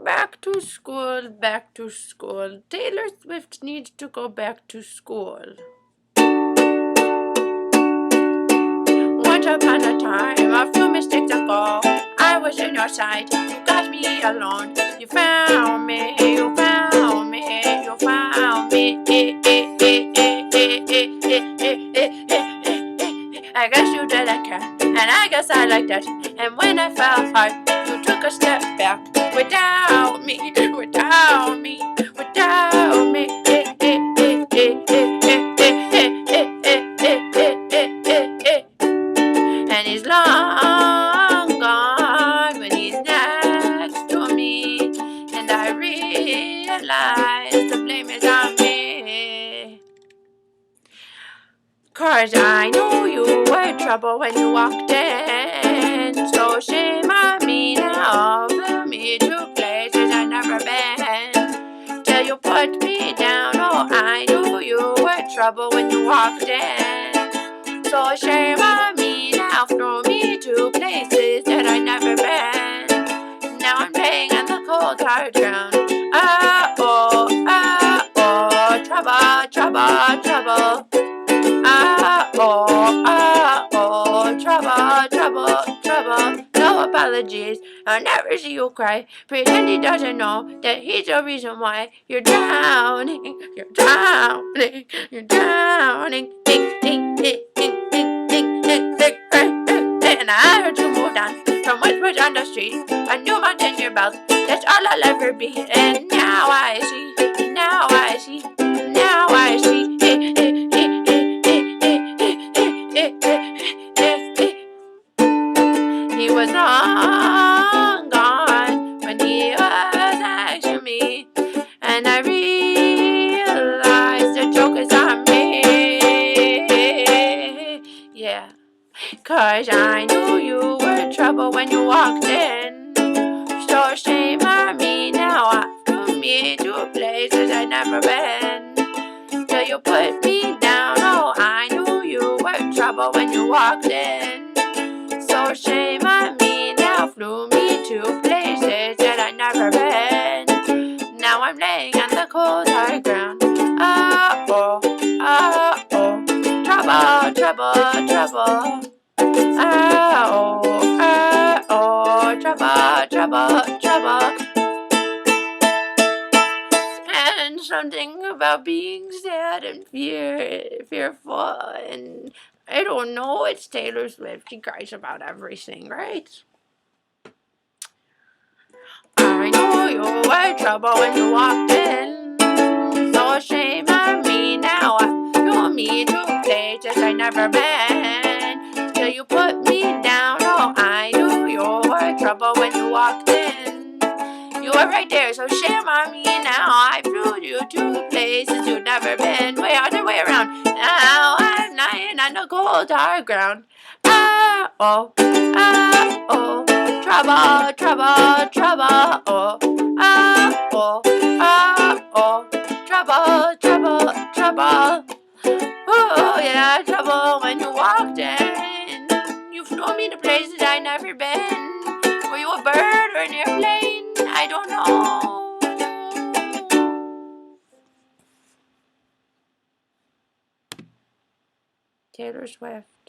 Back to school, back to school. Taylor Swift needs to go back to school. Once upon a time, a few mistakes ago, I was in your sight. You got me alone. You found me, you found me, you found me. I guess you didn't care, and I guess I liked it. And when I fell hard, you took a step back. Without me, without me, without me. And he's long gone when he's next to me. And I realize the blame is on me. 'Cause I knew you were trouble when you walked in. So shame on me now for me to places I've never been. Till you put me down, oh I knew you were trouble when you walked in. So shame on me now, throw me to places that I've never been. Now I'm laying on the cold hard ground. Oh, trouble, trouble, trouble. Trouble, trouble, trouble. No apologies, I'll never see you cry. Pretend he doesn't know that he's the reason why you're drowning, you're drowning, you're drowning. And I heard you moved on from Westwood on the street. A new mountain in your belt, that's all I'll ever be. And now I see, now I see, now I see. He was long gone when he was next to me, and I realized the joke is on me. Yeah, 'cause I knew you were trouble when you walked in. So shame on me now, after me to places I'd never been. Till you put me down, oh I knew you were trouble when you walked in. So shame on me now, flew me to places that I'd never been. Now I'm laying on the cold hard ground. Oh, trouble, trouble, trouble. Trouble, trouble, trouble. And something about being sad and fearful, and I don't know, it's Taylor Swift. She cries about everything, right? I know you were trouble when you walked in. So shame on me now, you me to places I've never been. Till you put me down, oh I knew you were trouble when you walked in. You were right there, so shame on me now. I flew you to places you've never been. Way other way around. Now I'm lying on the cold hard ground. Trouble, trouble, trouble. Trouble, trouble, trouble. Oh yeah, trouble when you walked in. You flew me to places I'd never been. Were you a bird or an airplane? I don't know. Taylor Swift.